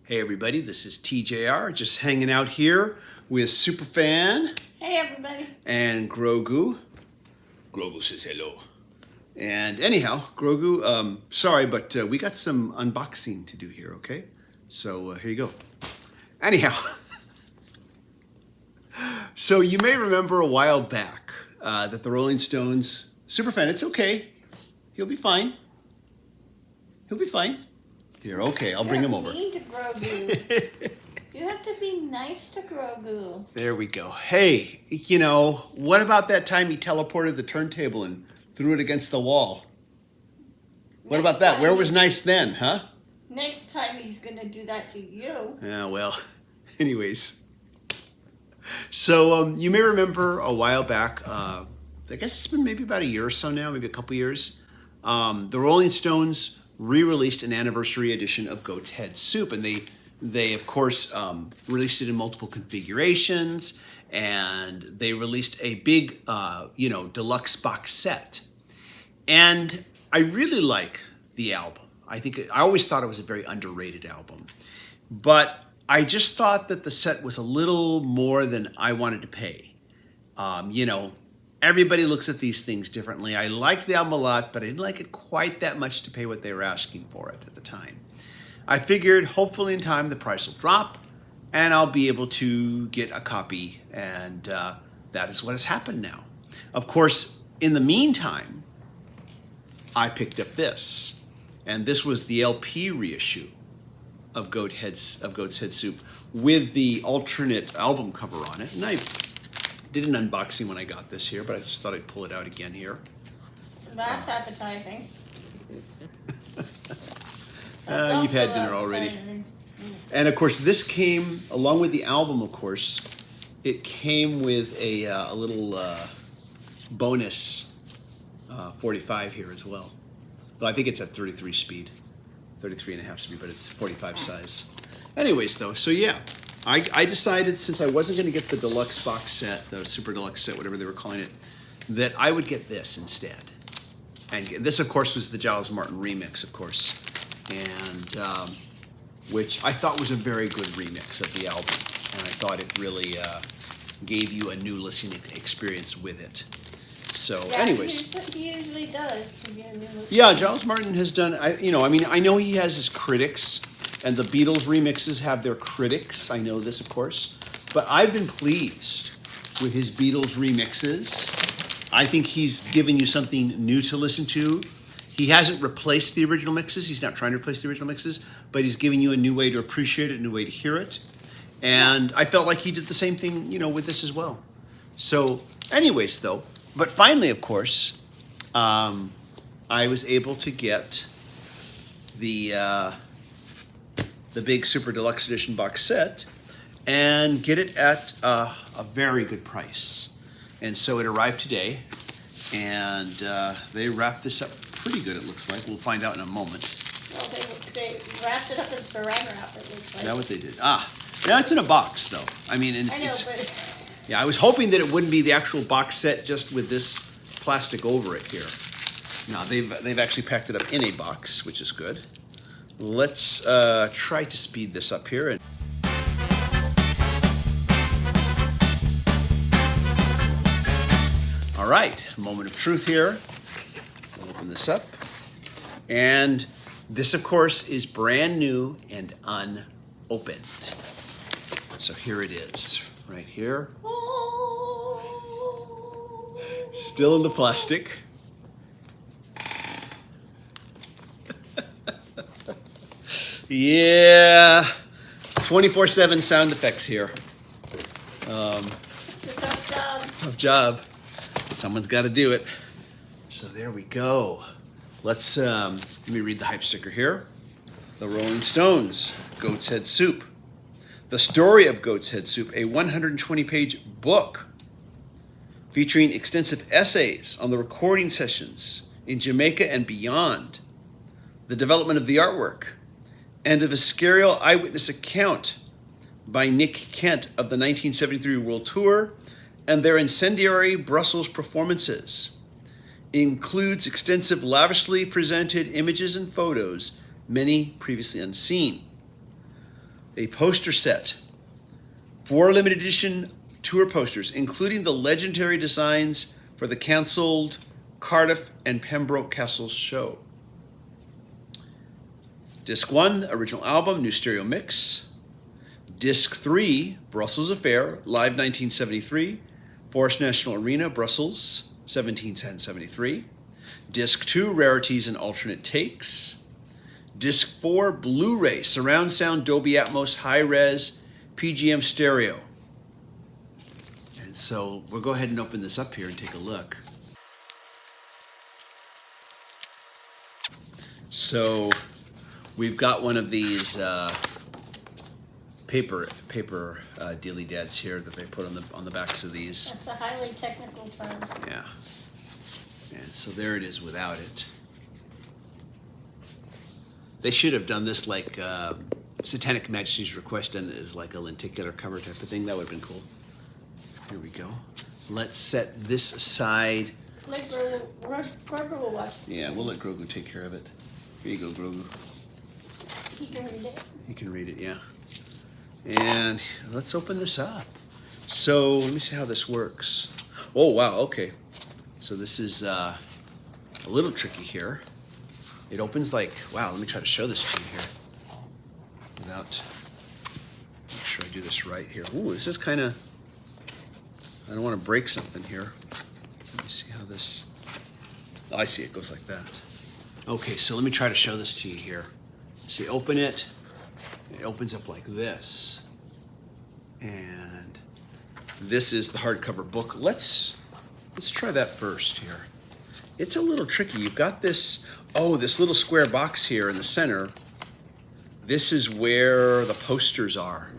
Hey everybody, this is TJR, just hanging out here with Superfan Hey everybody. and Grogu. Grogu says hello. And anyhow, Grogu, sorry, but we got some unboxing to do here, okay? So here you go. Anyhow, so you may remember a while back that the Rolling Stones, Superfan, it's okay. He'll be fine. He'll be fine. Here, okay, I'll bring him over. You're mean to Grogu. You have to be nice to Grogu. There we go. Hey, you know, what about that time he teleported the turntable and threw it against the wall? What about that? Where was nice then, huh? Next time he's going to do that to you. Yeah, well, anyways. So you may remember a while back, I guess it's been maybe about a year or so now, maybe a couple years, the Rolling Stones re-released an anniversary edition of Goat's Head Soup, and they of course released it in multiple configurations, and they released a big deluxe box set. And I really like the album. I always thought it was a very underrated album, but I just thought that the set was a little more than I wanted to pay. Everybody looks at these things differently. I liked the album a lot, but I didn't like it quite that much to pay what they were asking for it at the time. I figured hopefully in time the price will drop and I'll be able to get a copy, and that is what has happened now. Of course, in the meantime, I picked up this, and this was the LP reissue of Goat's Head Soup with the alternate album cover on it, and I did an unboxing when I got this here, but I just thought I'd pull it out again here. That's appetizing. You've had dinner already. And of course, this came, along with the album, of course, it came with a little bonus 45 here as well. Though I think it's at 33 speed, 33 and a half speed, but it's 45 size. Anyways, though, so yeah. I decided, since I wasn't going to get the deluxe box set, the super deluxe set, whatever they were calling it, that I would get this instead. And this, of course, was the Giles Martin remix, of course, and which I thought was a very good remix of the album. And I thought it really gave you a new listening experience with it. So, yeah, anyways. He usually does. To get a new Yeah, Giles Martin has done, I know he has his critics. And the Beatles remixes have their critics. I know this, of course. But I've been pleased with his Beatles remixes. I think he's given you something new to listen to. He hasn't replaced the original mixes. He's not trying to replace the original mixes. But he's giving you a new way to appreciate it, a new way to hear it. And I felt like he did the same thing, with this as well. So, anyways, though. But finally, of course, I was able to get the big Super Deluxe Edition box set and get it at a very good price. And so it arrived today, and they wrapped this up pretty good, it looks like. We'll find out in a moment. Well, they wrapped it up in saran wrap, it looks like. Is that what they did? Now it's in a box, though. I mean, and I know, it's... Yeah, I was hoping that it wouldn't be the actual box set just with this plastic over it here. No, they've actually packed it up in a box, which is good. Let's try to speed this up here. All right, moment of truth here. I'll open this up. And this, of course, is brand new and unopened. So here it is, right here. Still in the plastic. Yeah, 24/7 sound effects here. Tough job. Someone's got to do it. So there we go. Let me read the hype sticker here. The Rolling Stones, Goat's Head Soup. The story of Goat's Head Soup, a 120-page book featuring extensive essays on the recording sessions in Jamaica and beyond, the development of the artwork, and a visceral eyewitness account by Nick Kent of the 1973 World Tour and their incendiary Brussels performances. It includes extensive, lavishly presented images and photos, many previously unseen. a poster set. 4 limited edition tour posters, including the legendary designs for the cancelled Cardiff and Pembroke Castles show. Disc 1, original album, new stereo mix. Disc 3, Brussels Affair, live 1973, Forest National Arena, Brussels, 1773. Disc 2, rarities and alternate takes. Disc 4, Blu-ray, surround sound, Dolby Atmos, high-res, PGM stereo. And so we'll go ahead and open this up here and take a look. So we've got one of these paper dealy dads here that they put on the backs of these. That's a highly technical term. Yeah. And so there it is without it. They should have done this like Satanic Majesty's Request and as like a lenticular cover type of thing. That would have been cool. Here we go. Let's set this aside. Let Grogu will watch. Yeah, we'll let Grogu take care of it. Here you go, Grogu. He can read it. He can read it, yeah. And let's open this up. So let me see how this works. Oh, wow, okay. So this is a little tricky here. It opens like, wow, let me try to show this to you here. Without, make sure I do this right here. Ooh, this is kind of, I don't want to break something here. Let me see how this, oh, I see, it goes like that. Okay, so let me try to show this to you here. See, open it, it opens up like this. And this is the hardcover book. Let's try that first here. It's a little tricky. You've got this, oh, this little square box here in the center. This is where the posters are.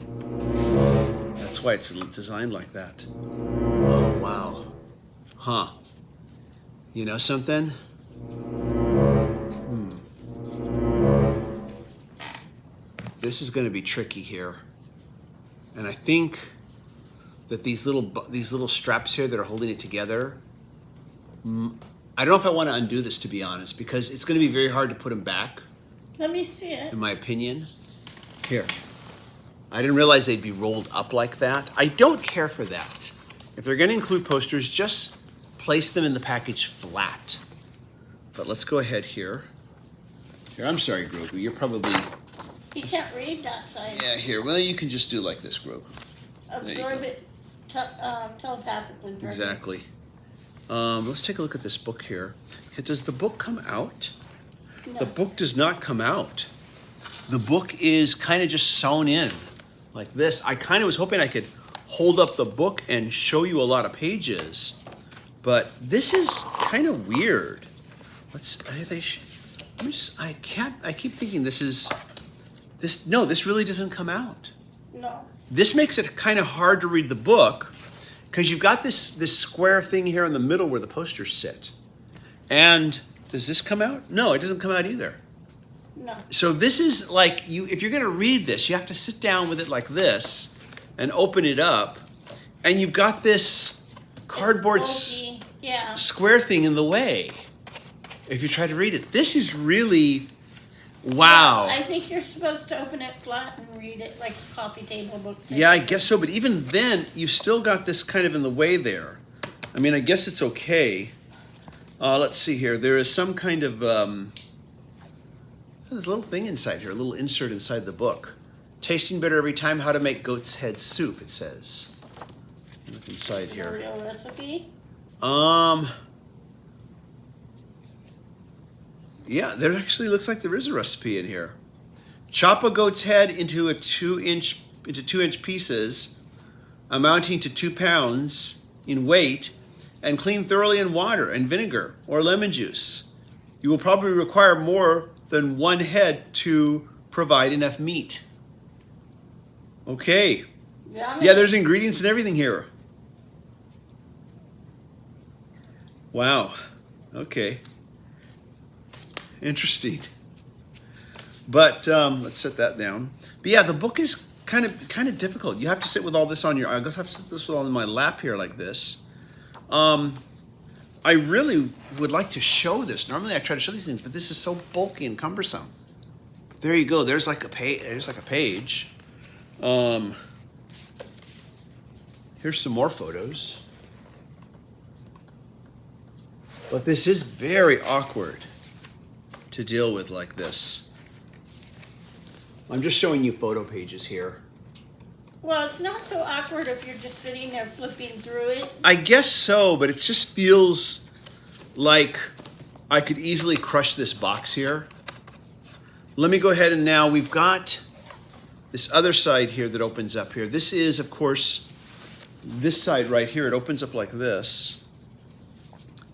That's why it's designed like that. Oh, wow. Huh. You know something? This is going to be tricky here. And I think that these little straps here that are holding it together, I don't know if I want to undo this, to be honest, because it's going to be very hard to put them back, Let me see it. in my opinion. Here. I didn't realize they'd be rolled up like that. I don't care for that. If they're going to include posters, just place them in the package flat. But let's go ahead here. Here, I'm sorry, Grogu. You're probably... He can't read that side. Yeah, here. Well, you can just do like this, Grogu. Absorb it telepathically. Exactly. Let's take a look at this book here. Does the book come out? No. The book does not come out. The book is kind of just sewn in like this. I kind of was hoping I could hold up the book and show you a lot of pages, but this is kind of weird. I keep thinking no, this really doesn't come out. No. This makes it kind of hard to read the book because you've got this square thing here in the middle where the posters sit. And does this come out? No, it doesn't come out either. No. So this is like, if you're going to read this, you have to sit down with it like this and open it up. And you've got this cardboard Yeah. square thing in the way if you try to read it. This is really, wow. I think you're supposed to open it flat and read it like a coffee table book. Yeah, I guess so. But even then, you've still got this kind of in the way there. I mean, I guess it's okay. Let's see here. There is some kind of, there's a little thing inside here, a little insert inside the book. Tasting better every time, how to make goat's head soup, it says. Look inside A here. real recipe. Yeah, there actually looks like there is a recipe in here. Chop a goat's head into 2-inch pieces, amounting to 2 pounds in weight, and clean thoroughly in water and vinegar or lemon juice. You will probably require more than 1 head to provide enough meat. Okay. Yummy. Yeah, there's ingredients and everything here. Wow. Okay. Interesting. But let's set that down. But yeah, the book is kind of difficult. You have to sit with all this on your. I guess I have to sit this with all in my lap here like this. I really would like to show this. Normally I try to show these things, but this is so bulky and cumbersome. There you go. There's like a page. Here's some more photos. But this is very awkward to deal with like this. I'm just showing you photo pages here. Well, it's not so awkward if you're just sitting there flipping through it. I guess so, but it just feels like I could easily crush this box here. Let me go ahead and now we've got this other side here that opens up here. This is, of course, this side right here. It opens up like this.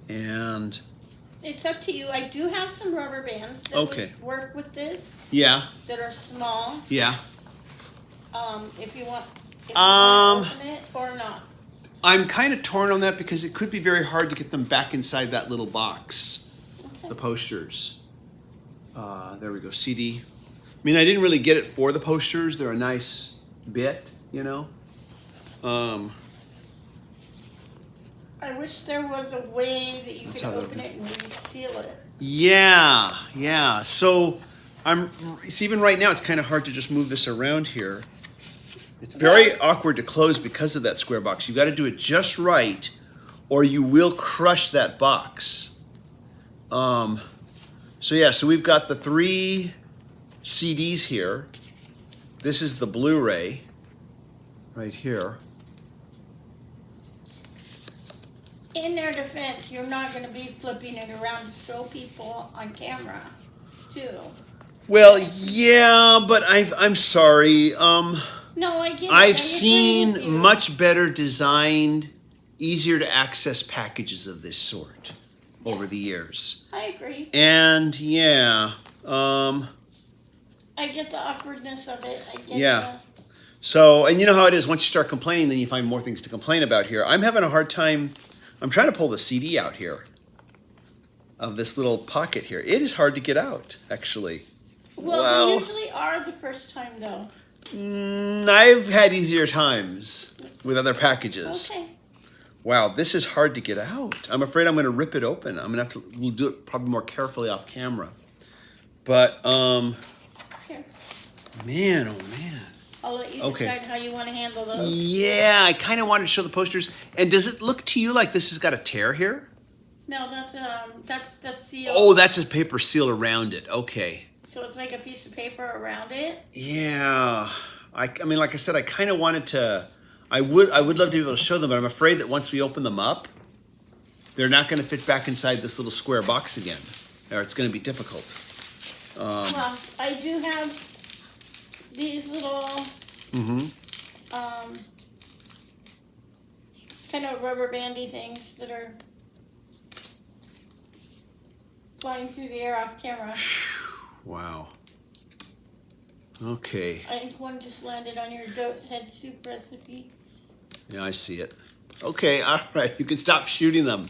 And It's up to you. I do have some rubber bands that Okay. would work with this yeah, that are small. yeah. If you want to open it or not. I'm kind of torn on that because it could be very hard to get them back inside that little box. Okay. The posters. There we go, CD. I mean, I didn't really get it for the posters. They're a nice bit, you know. I wish there was a way that you That's could how open it and maybe seal it. Yeah, yeah. So see, even right now, it's kind of hard to just move this around here. It's very awkward to close because of that square box. You got to do it just right, or you will crush that box. So yeah, so we've got the 3 CDs here. This is the Blu-ray right here. In their defense, you're not going to be flipping it around to show people on camera, too. Well, yeah, but I'm sorry. No, I get it. I I've agree with seen you. much better designed, easier to access packages of this sort over the years. I agree. And yeah, I get the awkwardness of it. I get Yeah. So, and you know how it is, once you start complaining, then you find more things to complain about here. I'm having a hard time, I'm trying to pull the CD out here of this little pocket here. It is hard to get out, actually. Well, Wow. they usually are the first time, though. I've had easier times with other packages. Okay. Wow, this is hard to get out. I'm afraid I'm going to rip it open. I'm going to have to, we'll do it probably more carefully off camera. But, Here. man, oh man. I'll let you Okay. decide how you want to handle those. Yeah, I kind of wanted to show the posters. And does it look to you like this has got a tear here? No, that's the seal. Oh, that's a paper seal around it. Okay. So it's like a piece of paper around it. Yeah. I mean, like I said, I kind of wanted to, I would love to be able to show them, but I'm afraid that once we open them up, they're not going to fit back inside this little square box again. Or it's going to be difficult. Well, I do have these little kind of rubber bandy things that are flying through the air off camera. Wow. Okay. I think one just landed on your goat head soup recipe. Yeah, I see it. Okay, all right. You can stop shooting them.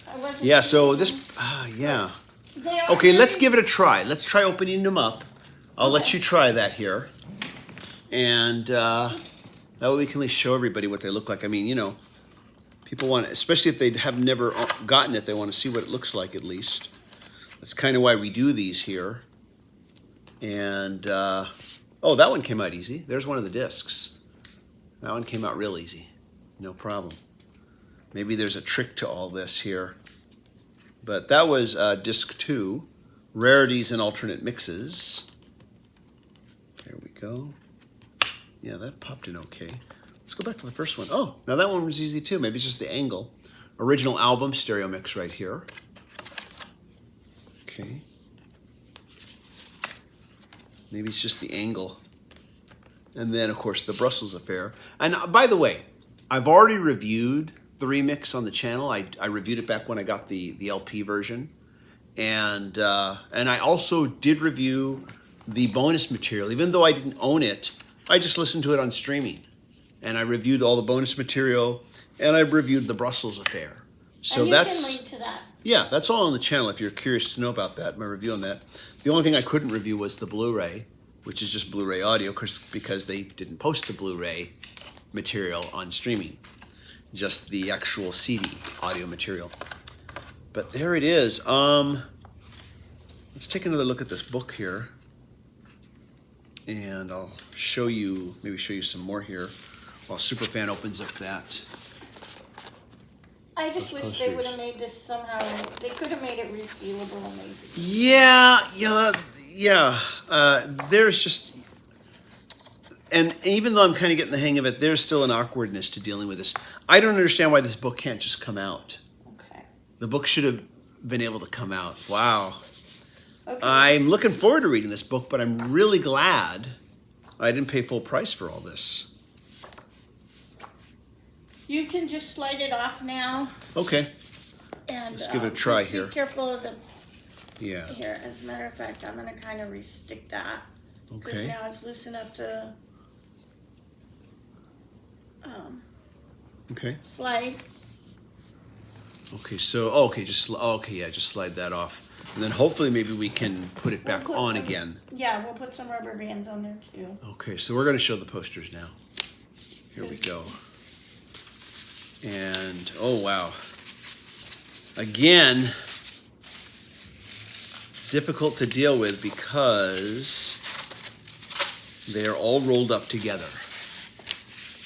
I wasn't Yeah, so thinking- this, yeah. They are Okay, let's very- give it a try. Let's try opening them up. I'll let you try that here. And that way we can at least show everybody what they look like. I mean, you know, people want, especially if they have never gotten it, they want to see what it looks like at least. That's kind of why we do these here. And, oh, that one came out easy. There's one of the discs. That one came out real easy. No problem. Maybe there's a trick to all this here. But that was disc 2, Rarities and Alternate Mixes. There we go. Yeah, that popped in okay. Let's go back to the first one. Oh, now that one was easy too. Maybe it's just the angle. Original album stereo mix right here. Okay. Maybe it's just the angle. And then, of course, the Brussels Affair. And by the way, I've already reviewed the remix on the channel. I reviewed it back when I got the LP version. And I also did review the bonus material. Even though I didn't own it, I just listened to it on streaming. And I reviewed all the bonus material, and I reviewed the Brussels Affair. So and you that's... can link to that. Yeah, that's all on the channel if you're curious to know about that, my review on that. The only thing I couldn't review was the Blu-ray, which is just Blu-ray audio, because they didn't post the Blu-ray material on streaming. Just the actual CD audio material. But there it is. Let's take another look at this book here. And I'll show you, maybe show you some more here while Superfan opens up that. I just Those wish they would posters. have made this somehow, they could have made it resealable and made it. Yeah. There's just, and even though I'm kind of getting the hang of it, there's still an awkwardness to dealing with this. I don't understand why this book can't just come out. Okay. The book should have been able to come out. Wow. Okay. I'm looking forward to reading this book, but I'm really glad I didn't pay full price for all this. You can just slide it off now. Okay. And Let's give it a try just here. Be careful of the. Yeah. Here, as a matter of fact, I'm gonna kind of restick that. Because Okay. now it's loose enough to Okay. slide. Okay. So just slide that off, and then hopefully maybe we can put it back We'll put on some- again. Yeah, we'll put some rubber bands on there too. Okay. So we're going to show the posters now. Here we go. And oh wow. Again, difficult to deal with because they're all rolled up together.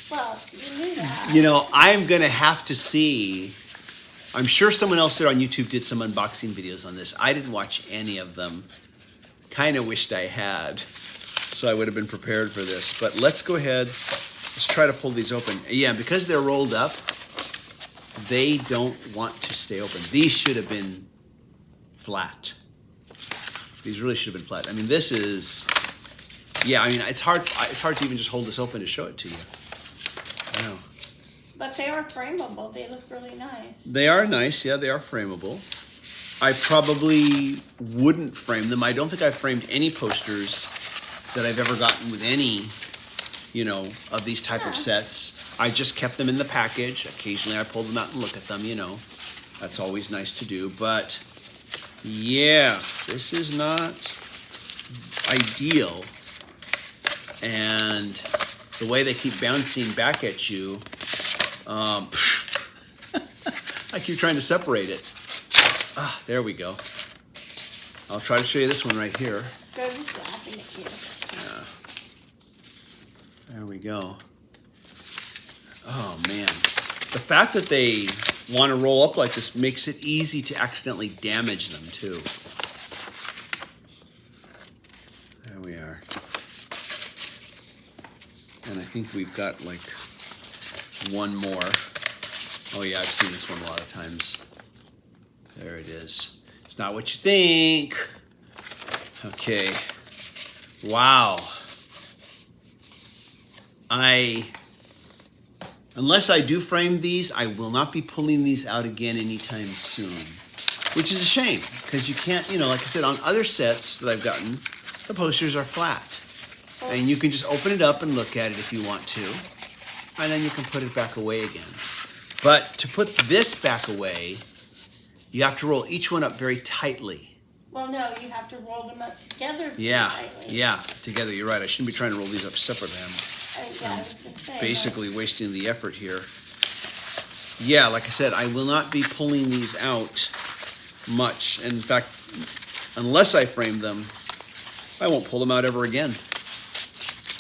Well, you knew that. You know, I'm going to have to see. I'm sure someone else there on YouTube did some unboxing videos on this. I didn't watch any of them. Kind of wished I had, so I would have been prepared for this. But let's go ahead. Let's try to pull these open. Yeah, because they're rolled up, they don't want to stay open. These should have been flat. These really should have been flat. I mean, this is, yeah, I mean, it's hard to even just hold this open to show it to you. I know. But they are frameable. They look really nice. They are nice, yeah, they are frameable. I probably wouldn't frame them. I don't think I've framed any posters that I've ever gotten with any, of these type of sets. I just kept them in the package. Occasionally I pull them out and look at them, That's always nice to do. But yeah, this is not ideal. And the way they keep bouncing back at you, I keep trying to separate it. Ah, there we go. I'll try to show you this one right here. They're just laughing at you. There we go. Oh man. The fact that they want to roll up like this makes it easy to accidentally damage them too. There we are. And I think we've got like one more. Oh yeah, I've seen this one a lot of times. There it is. It's not what you think. Okay. Wow. Unless I do frame these, I will not be pulling these out again anytime soon. Which is a shame, because you can't, like I said, on other sets that I've gotten, the posters are flat. And you can just open it up and look at it if you want to. And then you can put it back away again. But to put this back away, you have to roll each one up very tightly. Well, no, you have to roll them up together. Yeah, tightly. yeah, together. You're right. I shouldn't be trying to roll these up separately. I was gonna say, Basically wasting the effort here. Yeah, like I said, I will not be pulling these out much. In fact, unless I frame them, I won't pull them out ever again.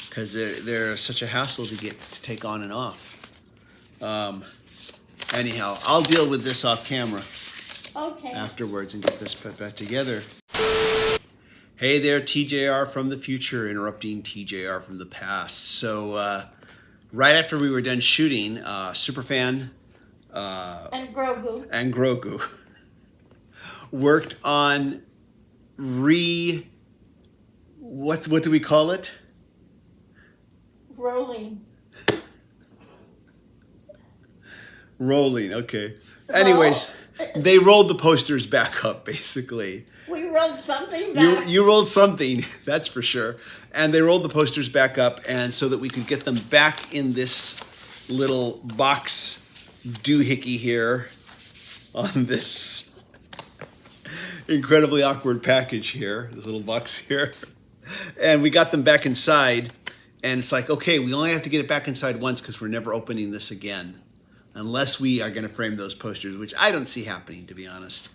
Because they're such a hassle to get to take on and off. Anyhow, I'll deal with this off camera Okay. afterwards and get this put back together. Hey there, TJR from the future, interrupting TJR from the past. So right after we were done shooting, Superfan And Grogu. worked on what do we call it? Rolling, okay. Anyways, they rolled the posters back up, basically. We rolled something back. You rolled something, that's for sure. And they rolled the posters back up, and so that we could get them back in this little box doohickey here on this incredibly awkward package here, this little box here. And we got them back inside, and it's like, okay, we only have to get it back inside once because we're never opening this again. Unless we are going to frame those posters, which I don't see happening, to be honest.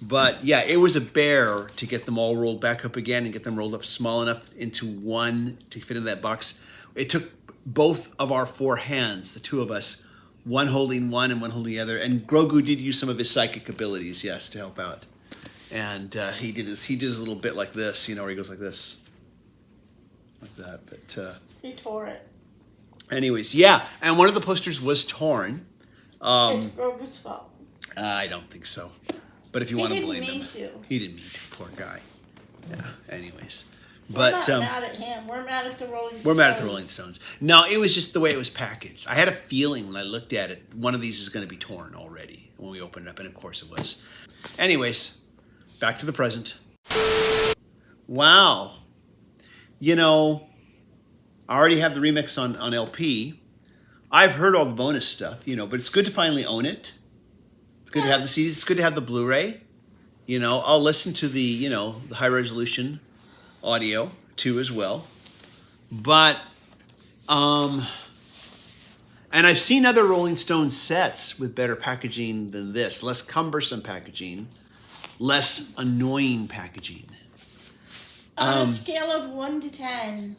But yeah, it was a bear to get them all rolled back up again and get them rolled up small enough into one to fit in that box. It took both of our 4 hands, the 2 of us, one holding one and one holding the other. And Grogu did use some of his psychic abilities, yes, to help out. And he did his little bit like this, where he goes like this, like that. But He tore it. anyways, yeah. And one of the posters was torn. It's Grogu's fault. I don't think so. But if you He want to didn't blame mean him, to. he didn't mean to. Poor guy. Yeah. Anyways, We're but not mad at him. We're mad at the Rolling Stones. we're mad at the Rolling Stones. No, it was just the way it was packaged. I had a feeling when I looked at it, one of these is going to be torn already when we opened it up, and of course it was. Anyways, back to the present. Wow. I already have the remix on LP. I've heard all the bonus stuff, but it's good to finally own it. It's good to have the CDs. It's good to have the Blu-ray. I'll listen to the, the high resolution audio too as well. But, and I've seen other Rolling Stones sets with better packaging than this. Less cumbersome packaging, less annoying packaging. On a scale of 1 to 10.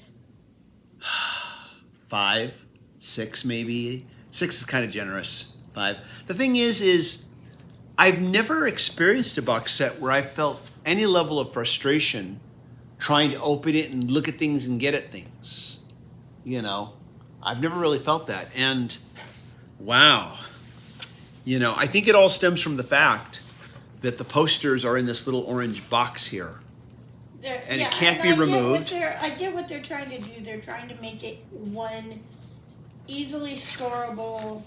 5, 6 maybe. 6 is kind of generous. 5. The thing is I've never experienced a box set where I felt any level of frustration trying to open it and look at things and get at things. I've never really felt that. And wow. I think it all stems from the fact that the posters are in this little orange box here. And it can't be removed. I get what they're trying to do. They're trying to make it one easily storable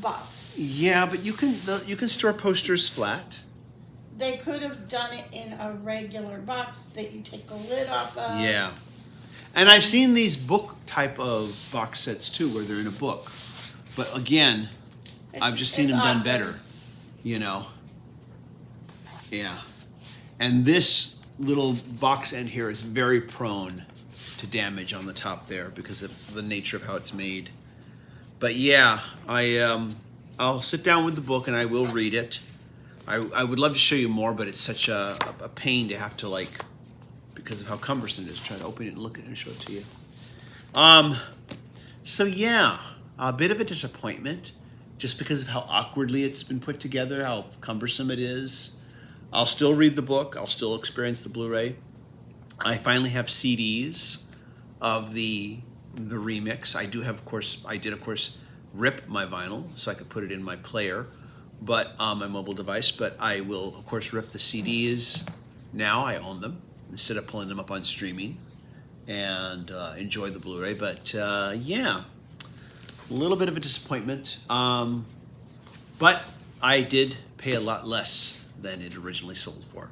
box. Yeah, but you can store posters flat. They could have done it in a regular box that you take the lid off of. Yeah. And I've seen these book type of box sets too, where they're in a book. But again, I've just seen them done better. Yeah. And this little box end here is very prone to damage on the top there because of the nature of how it's made. But yeah, I'll sit down with the book and I will read it. I would love to show you more, but it's such a pain to have to because of how cumbersome it is, try to open it and look at it and show it to you. So yeah, a bit of a disappointment just because of how awkwardly it's been put together, how cumbersome it is. I'll still read the book. I'll still experience the Blu-ray. I finally have CDs of the remix. I did of course rip my vinyl so I could put it in my player, but on my mobile device. But I will of course rip the CDs now. I own them instead of pulling them up on streaming, and enjoy the Blu-ray. But yeah, a little bit of a disappointment. But I did pay a lot less than it originally sold for.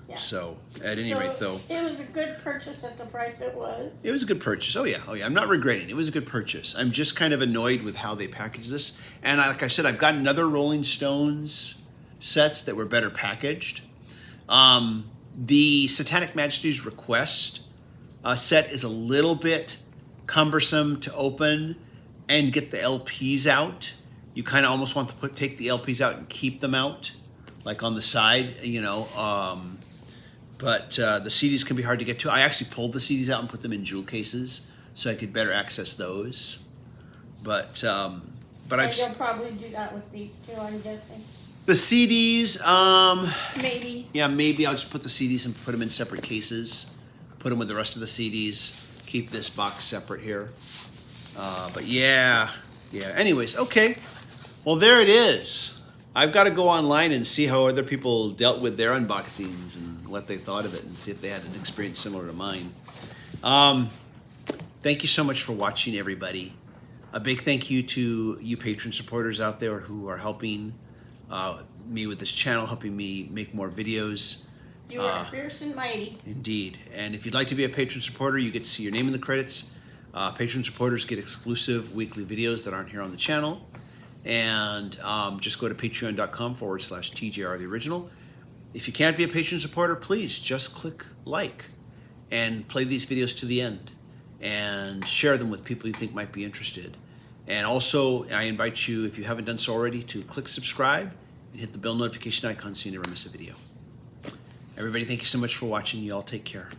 Yeah. So at any rate, though, it was a good purchase at the price it was. it was a good purchase. Oh yeah. I'm not regretting. It was a good purchase. I'm just kind of annoyed with how they packaged this. And like I said, I've gotten other Rolling Stones sets that were better packaged. The Satanic Majesty's Request set is a little bit cumbersome to open and get the LPs out. You kind of almost want to take the LPs out and keep them out, like on the side, But the CDs can be hard to get to. I actually pulled the CDs out and put them in jewel cases so I could better access those. But I've You'll probably do that with these too, I'm guessing. the CDs. Maybe. Yeah, maybe I'll just put the CDs and put them in separate cases. Put them with the rest of the CDs. Keep this box separate here. But yeah. Anyways, okay. Well, there it is. I've got to go online and see how other people dealt with their unboxings and what they thought of it and see if they had an experience similar to mine. Thank you so much for watching, everybody. A big thank you to you patron supporters out there who are helping me with this channel, helping me make more videos. You are fierce and mighty. Indeed. And if you'd like to be a patron supporter, you get to see your name in the credits. Patron supporters get exclusive weekly videos that aren't here on the channel. And just go to patreon.com/TJR the original. If you can't be a patron supporter, please just click like and play these videos to the end and share them with people you think might be interested. And also, I invite you, if you haven't done so already, to click subscribe and hit the bell notification icon so you never miss a video. Everybody, thank you so much for watching. You all take care.